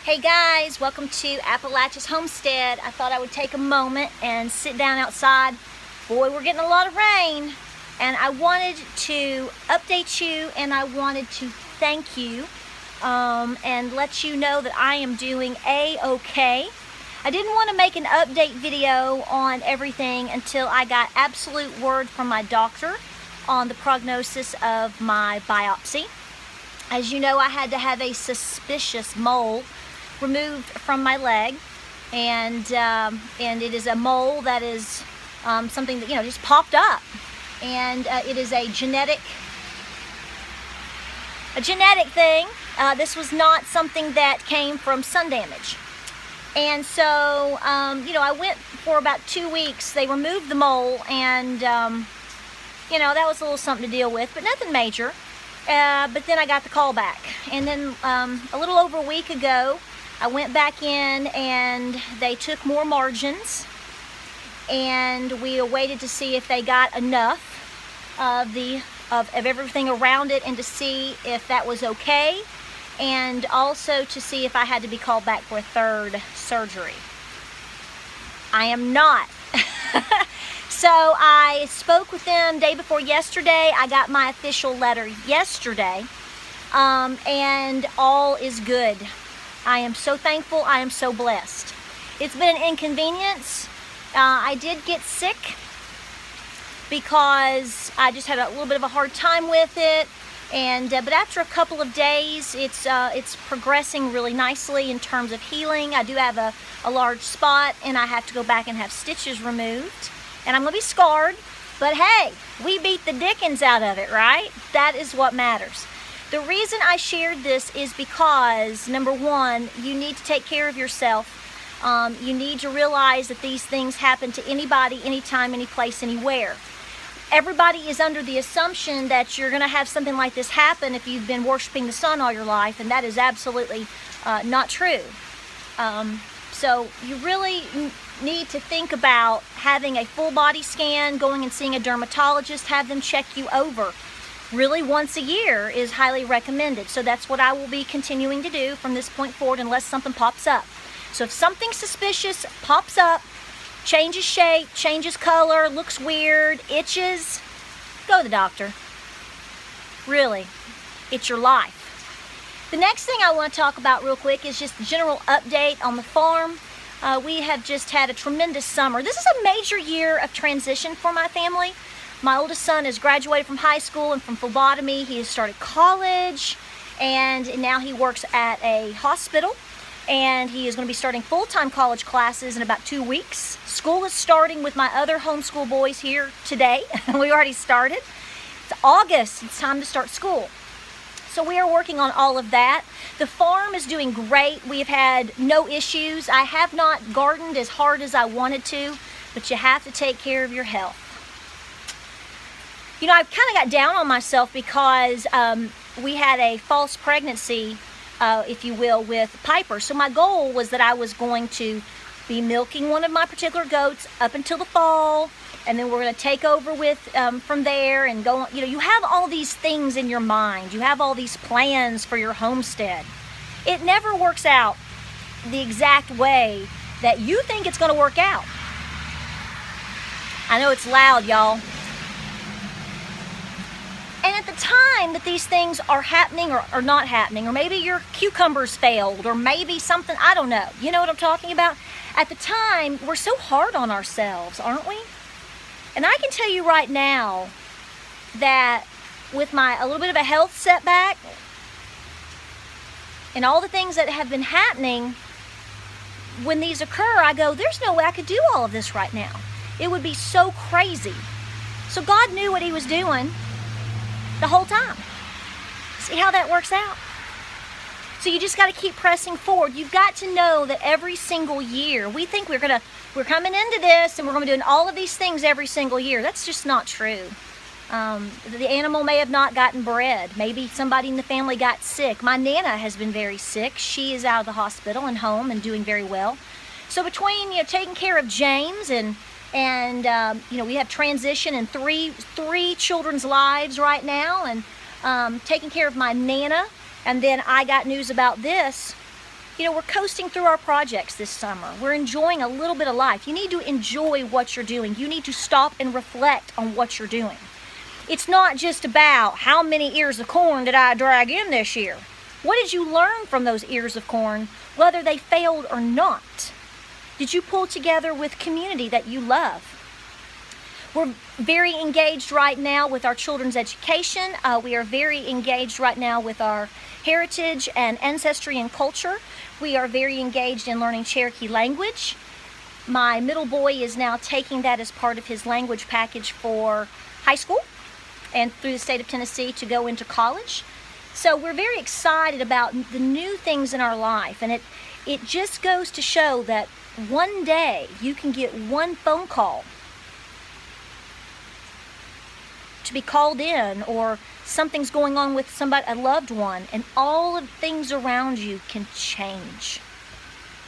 Hey guys, welcome to Appalachia's Homestead. I thought I would take a moment and sit down outside. Boy, we're getting a lot of rain, and I wanted to update you and I wanted to thank you and let you know that I am doing A-okay. I didn't want to make an update video on everything until I got absolute word from my doctor on the prognosis of my biopsy. As you know, I had to have a suspicious mole removed from my leg, and it is a mole that is something that just popped up, and it is a genetic thing. This was not something that came from sun damage, and so I went for about 2 weeks. They removed the mole, and that was a little something to deal with, but nothing major. But then I got the call back, and then a little over a week ago I went back in and they took more margins, and we awaited to see if they got enough of everything around it, and to see if that was okay, and also to see if I had to be called back for a third surgery. I am not. So I spoke with them day before yesterday. I got my official letter yesterday, and all is good. I am so thankful. I am so blessed. It's been an inconvenience. I did get sick because I just had a little bit of a hard time with it, and but after a couple of days, it's progressing really nicely in terms of healing. I do have a large spot, and I have to go back and have stitches removed, and I'm gonna be scarred. But hey, we beat the dickens out of it, right? That is what matters. The reason I shared this is because, number one, you need to take care of yourself. You need to realize that these things happen to anybody, anytime, any place, anywhere. Everybody is under the assumption that you're going to have something like this happen if you've been worshiping the sun all your life, and that is absolutely not true. So you really need to think about having a full body scan, going and seeing a dermatologist, have them check you over. Really, once a year is highly recommended. So that's what I will be continuing to do from this point forward, unless something pops up. So if something suspicious pops up, changes shape, changes color, looks weird, itches, go to the doctor. Really, it's your life. The next thing I want to talk about real quick is just the general update on the farm. We have just had a tremendous summer. This is a major year of transition for my family. My oldest son has graduated from high school and from phlebotomy. He has started college, and now he works at a hospital, and he is going to be starting full-time college classes in about 2 weeks. School is starting with my other homeschool boys here today. We already started. It's August. It's time to start school. So we are working on all of that. The farm is doing great. We have had no issues. I have not gardened as hard as I wanted to, but you have to take care of your health. I kind of got down on myself because we had a false pregnancy, if you will, with Piper. So my goal was that I was going to be milking one of my particular goats up until the fall, and then we're going to take over with from there and go on. You have all these things in your mind. You have all these plans for your homestead. It never works out the exact way that you think it's going to work out. I know it's loud, y'all. And at the time that these things are happening or not happening, or maybe your cucumbers failed, or maybe something, I don't know. You know what I'm talking about? At the time, we're so hard on ourselves, aren't we? And I can tell you right now that with a little bit of a health setback and all the things that have been happening, when these occur, I go, there's no way I could do all of this right now. It would be so crazy. So God knew what he was doing the whole time. See how that works out? So you just got to keep pressing forward. You've got to know that every single year, we think we're coming into this and we're going to be doing all of these things every single year. That's just not true. The animal may have not gotten bred. Maybe somebody in the family got sick. My Nana has been very sick. She is out of the hospital and home and doing very well. So between taking care of James and we have transition in three children's lives right now, and taking care of my Nana, and then I got news about this. You know, we're coasting through our projects this summer. We're enjoying a little bit of life. You need to enjoy what you're doing. You need to stop and reflect on what you're doing. It's not just about how many ears of corn did I drag in this year. What did you learn from those ears of corn, whether they failed or not? Did you pull together with community that you love? We're very engaged right now with our children's education. We are very engaged right now with our heritage and ancestry and culture. We are very engaged in learning Cherokee language. My middle boy is now taking that as part of his language package for high school and through the state of Tennessee to go into college. So we're very excited about the new things in our life, and it just goes to show that one day you can get one phone call to be called in, or something's going on with somebody, a loved one, and all of things around you can change.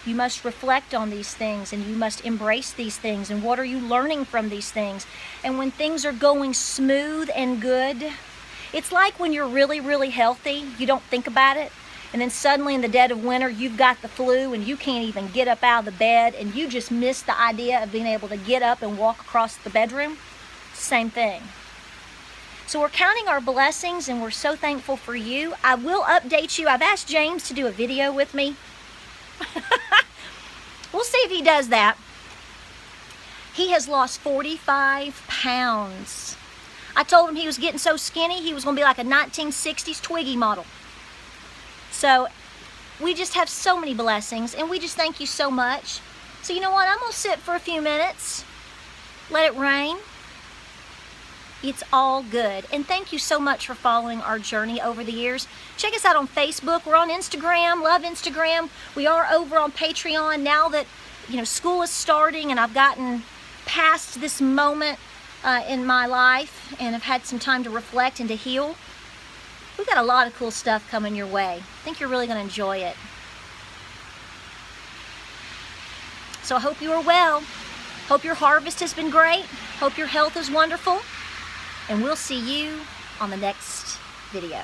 You must reflect on these things, and you must embrace these things, and what are you learning from these things? And when things are going smooth and good, it's like when you're really, really healthy, you don't think about it, and then suddenly in the dead of winter, you've got the flu, and you can't even get up out of the bed, and you just miss the idea of being able to get up and walk across the bedroom. Same thing. So we're counting our blessings, and we're so thankful for you. I will update you. I've asked James to do a video with me. We'll see if he does that. He has lost 45 pounds. I told him he was getting so skinny, he was going to be like a 1960s Twiggy model. So we just have so many blessings, and we just thank you so much. So you know what? I'm going to sit for a few minutes, let it rain. It's all good. And thank you so much for following our journey over the years. Check us out on Facebook. We're on Instagram. Love Instagram. We are over on Patreon now that, you know, school is starting and I've gotten past this moment in my life and have had some time to reflect and to heal. We've got a lot of cool stuff coming your way. I think you're really going to enjoy it. So I hope you are well. Hope your harvest has been great. Hope your health is wonderful. And we'll see you on the next video.